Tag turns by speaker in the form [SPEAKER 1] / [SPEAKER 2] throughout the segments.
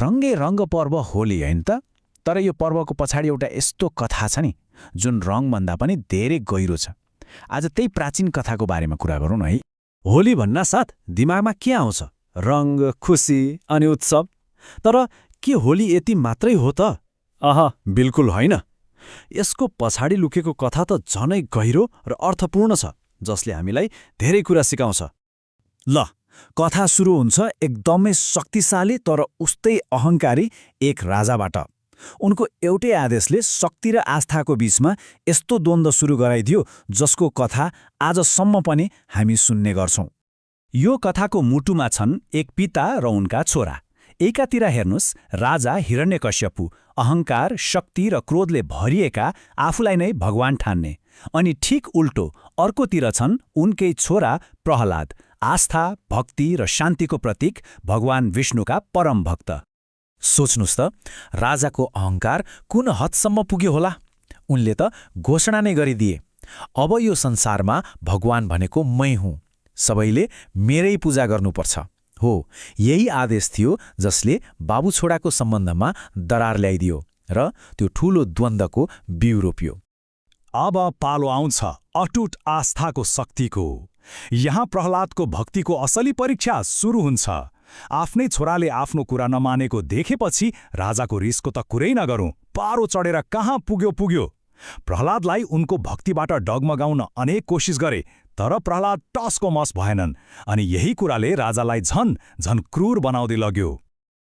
[SPEAKER 1] रङ्गे रङ्ग पर्व होली हैन त? तर यो पर्वको पछाडि एउटा यस्तो कथा छ नि जुन रङभन्दा पनि धेरै गहिरो छ। आज त्यही प्राचीन कथाको बारेमा कुरा गरौँ न है।
[SPEAKER 2] होली भन्ना साथ दिमागमा के आउँछ? रङ, खुसी अनि उत्सव। तर के होली यति मात्रै हो त? बिल्कुल होइन। यसको पछाडि लुकेको कथा त झनै गहिरो र अर्थपूर्ण छ, जसले हामीलाई धेरै कुरा सिकाउँछ।
[SPEAKER 1] ल, कथा सुरु हुन्छ एकदमै शक्तिशाली तर उस्तै अहङ्कारी एक राजाबाट। उनको एउटै आदेशले शक्ति र आस्थाको बीचमा यस्तो द्वन्द्व सुरु गराइदियो जसको कथा आजसम्म पनि हामी सुन्ने गर्छौं। यो कथाको मुटुमा छन् एक पिता र उनका छोरा। एकातिर हेर्नुस्, राजा हिरण्यकश्यपु अहङ्कार, शक्ति र क्रोधले भरिएका, आफूलाई नै भगवान ठान्ने। अनि ठीक उल्टो अर्कोतिर छन् उनकै छोरा प्रहलाद, आस्था, भक्ति र शान्तिको प्रतीक, भगवान विष्णुका परम भक्त। सोच्नुस् त, राजाको अहङ्कार कुन हदसम्म पुग्यो होला? उनले त घोषणा नै गरिदिए, अब यो संसारमा भगवान भनेको मै हुँ, सबैले मेरै पूजा गर्नुपर्छ। हो, यही आदेश थियो जसले बाबु छोराको सम्बन्धमा दरार ल्याइदियो र त्यो ठूलो द्वन्द्वको बिउ रोप्यो।
[SPEAKER 3] अब पालो आउँछ अटुट आस्थाको शक्तिको। यहाँ प्रहलादको भक्तिको असली परीक्षा सुरु हुन्छ। आफ्नै छोराले आफ्नो कुरा नमानेको देखेपछि राजाको रिसको त कुरै नगरौं, पारो चढेर कहाँ पुग्यो। प्रहलादलाई उनको भक्तिबाट डगमगाउन अनेक कोसिस गरे, तर प्रहलाद टसको मस भएनन्। अनि यही कुराले राजालाई झन क्रूर बनाउँदै लग्यो।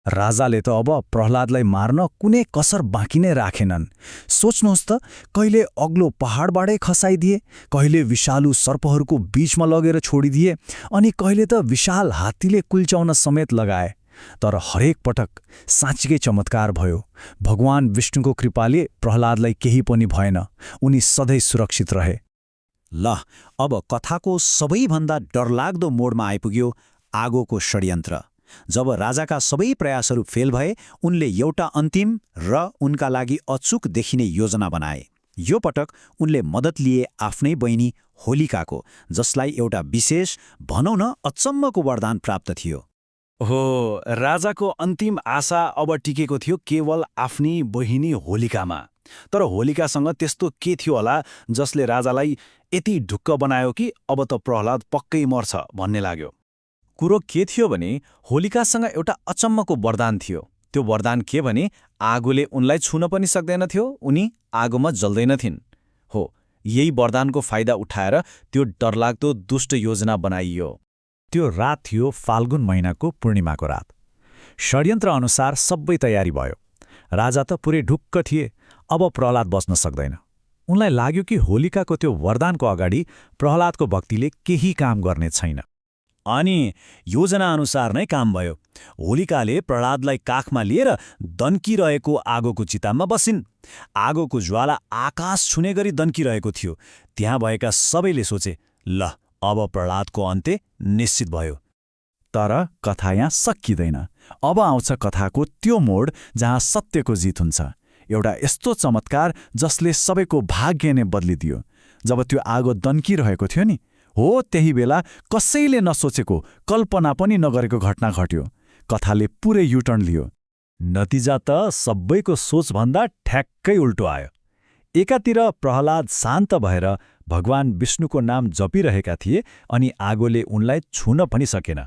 [SPEAKER 1] राजाले त अब प्रहलादलाई मार्न कुनै कसर बाँकी नै राखेनन्। सोच्नुहोस् त, कहिले अग्लो पहाडबाटै खसाइदिए, कहिले विषालु सर्पहरूको बीचमा लगेर छोडिदिए, अनि कहिले त विशाल हात्तीले कुल्च्याउन समेत लगाए। तर हरेक पटक साँच्चीकै चमत्कार भयो। भगवान विष्णुको कृपाले प्रहलादलाई केही पनि भएन, उनी सधैँ सुरक्षित रहे। ल, अब कथाको सबैभन्दा डरलाग्दो मोडमा आइपुग्यो, आगोको षड्यन्त्र। जब राजाका सबै प्रयासहरू फेल भए, उनले एउटा अन्तिम र उनका लागि अचूक देखिने योजना बनाए। यो पटक उनले मद्दत लिए आफ्नै बहिनी होलिकाको, जसलाई एउटा विशेष, भनौँ न अचम्मको वरदान प्राप्त थियो।
[SPEAKER 2] हो, राजाको अन्तिम आशा अब टिकेको थियो केवल आफ्नी बहिनी होलिकामा। तर होलिकासँग त्यस्तो के थियो होला जसले राजालाई यति ढुक्क बनायो कि अब त प्रहलाद पक्कै मर्छ भन्ने लाग्यो।
[SPEAKER 4] कुरो के थियो भने, होलिकासँग एउटा अचम्मको वरदान थियो। त्यो वरदान के भने, आगोले उनलाई छुन पनि सक्दैनथ्यो, उनी आगोमा जल्दैनथिन्। हो, यही वरदानको फाइदा उठाएर त्यो डरलाग्दो दुष्ट योजना बनाइयो।
[SPEAKER 1] त्यो रात थियो फाल्गुन महिनाको पूर्णिमाको रात। षड्यन्त्र अनुसार सबै तयारी भयो। राजा त पुरै ढुक्क थिए, अब प्रहलाद बच्न सक्दैन। उनलाई लाग्यो कि होलिकाको त्यो वरदानको अगाडि प्रहलादको भक्तिले केही काम गर्ने छैन।
[SPEAKER 2] अनि योजना अनुसार नै काम भयो। होलिकाले प्रहलादलाई काखमा लिएर दन्किरहेको आगोको चितामा बसिन्। आगोको ज्वाला आकाश छुने गरी दन्किरहेको थियो। त्यहाँ भएका सबैले सोचे, ल, अब प्रहलादको अन्त्य निश्चित भयो।
[SPEAKER 1] तर कथा यहाँ सकिँदैन। अब आउँछ कथाको त्यो मोड जहाँ सत्यको जित हुन्छ। एउटा यस्तो चमत्कार जसले सबैको भाग्य नै बदलिदियो। जब त्यो आगो दन्किरहेको थियो नि, हो त्यही बेला कसैले नसोचेको, कल्पना पनि नगरेको घटना घट्यो। कथाले पुरै युटर्न लियो। नतिजा त सबैको सोचभन्दा ठ्याक्कै उल्टो आयो। एकातिर प्रहलाद शान्त भएर भगवान विष्णुको नाम जपिरहेका थिए अनि आगोले उनलाई छुन पनि सकेन।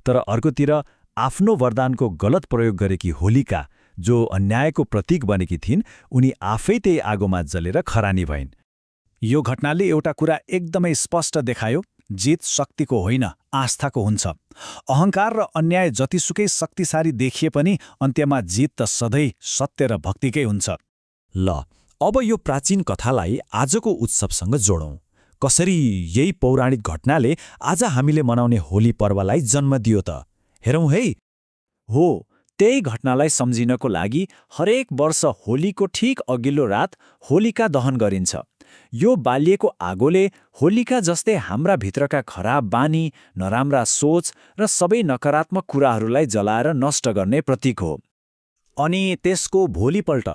[SPEAKER 1] तर अर्कोतिर आफ्नो वरदानको गलत प्रयोग गरेकी होलिका, जो अन्यायको प्रतीक बनेकी थिइन्, उनी आफै त्यही आगोमा जलेर खरानी भइन्। यो घटनाले एउटा कुरा एकदमै स्पष्ट देखायो, जित शक्तिको होइन, आस्थाको हुन्छ। अहङ्कार र अन्याय जतिसुकै शक्तिशाली देखिए पनि अन्त्यमा जित त सधैँ सत्य र भक्तिकै हुन्छ।
[SPEAKER 4] ल, अब यो प्राचीन कथालाई आजको उत्सवसँग जोडौं। कसरी यही पौराणिक घटनाले आज हामीले मनाउने होली पर्वलाई जन्म दियो त? हेरौँ है।
[SPEAKER 2] हो, त्यही घटनालाई सम्झिनको लागि हरेक वर्ष होलीको ठीक अघिल्लो रात होलिका दहन गरिन्छ। यो बालिएको आगोले होलिका जस्तै हाम्रा भित्रका खराब बानी, नराम्रा सोच र सबै नकारात्मक कुराहरूलाई जलाएर नष्ट गर्ने प्रतीक हो। अनि त्यसको भोलिपल्ट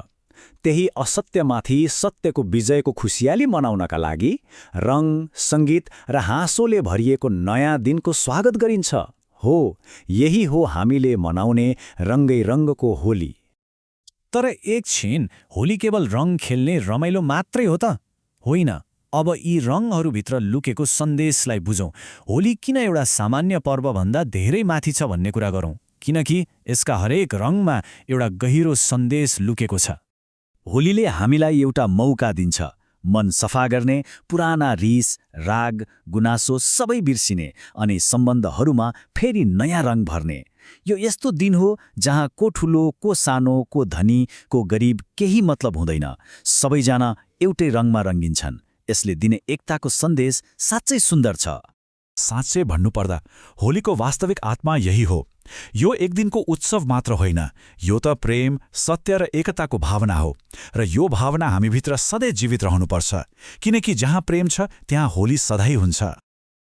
[SPEAKER 2] त्यही असत्यमाथि सत्यको विजयको खुसियाली मनाउनका लागि रङ, सङ्गीत र हाँसोले भरिएको नयाँ दिनको स्वागत गरिन्छ।
[SPEAKER 1] हो, यही हो हामीले मनाउने रङ्गै रङ्गको होली।
[SPEAKER 2] तर एकछिन, होली केवल रङ खेल्ने रमाइलो मात्रै हो त? होइन। अब यी रङहरूभित्र लुकेको सन्देशलाई बुझौँ। होली किन एउटा सामान्य पर्वभन्दा धेरै माथि छ भन्ने कुरा गरौँ, किनकि यसका हरेक रङमा एउटा गहिरो सन्देश लुकेको छ।
[SPEAKER 1] होलीले हामीलाई एउटा मौका दिन्छ, मन सफा गर्ने, पुराना रिस, राग, गुनासो सबै बिर्सिने अनि सम्बन्धहरूमा फेरि नयाँ रङ भर्ने। यो यस्तो दिन हो जहाँ को ठुलो, को सानो, को धनी, को गरिब केही मतलब हुँदैन। सबैजना एउटै रङमा रङ्गिन्छन्। यसले दिने एकताको सन्देश साँच्चै सुन्दर छ।
[SPEAKER 3] साँच्चै भन्नुपर्दा होलीको वास्तविक आत्मा यही हो। यो एक दिनको उत्सव मात्र होइन, यो त प्रेम, सत्य र एकताको भावना हो। र यो भावना हामीभित्र सधैँ जीवित रहनुपर्छ, किनकि जहाँ प्रेम छ त्यहाँ होली सधैँ हुन्छ।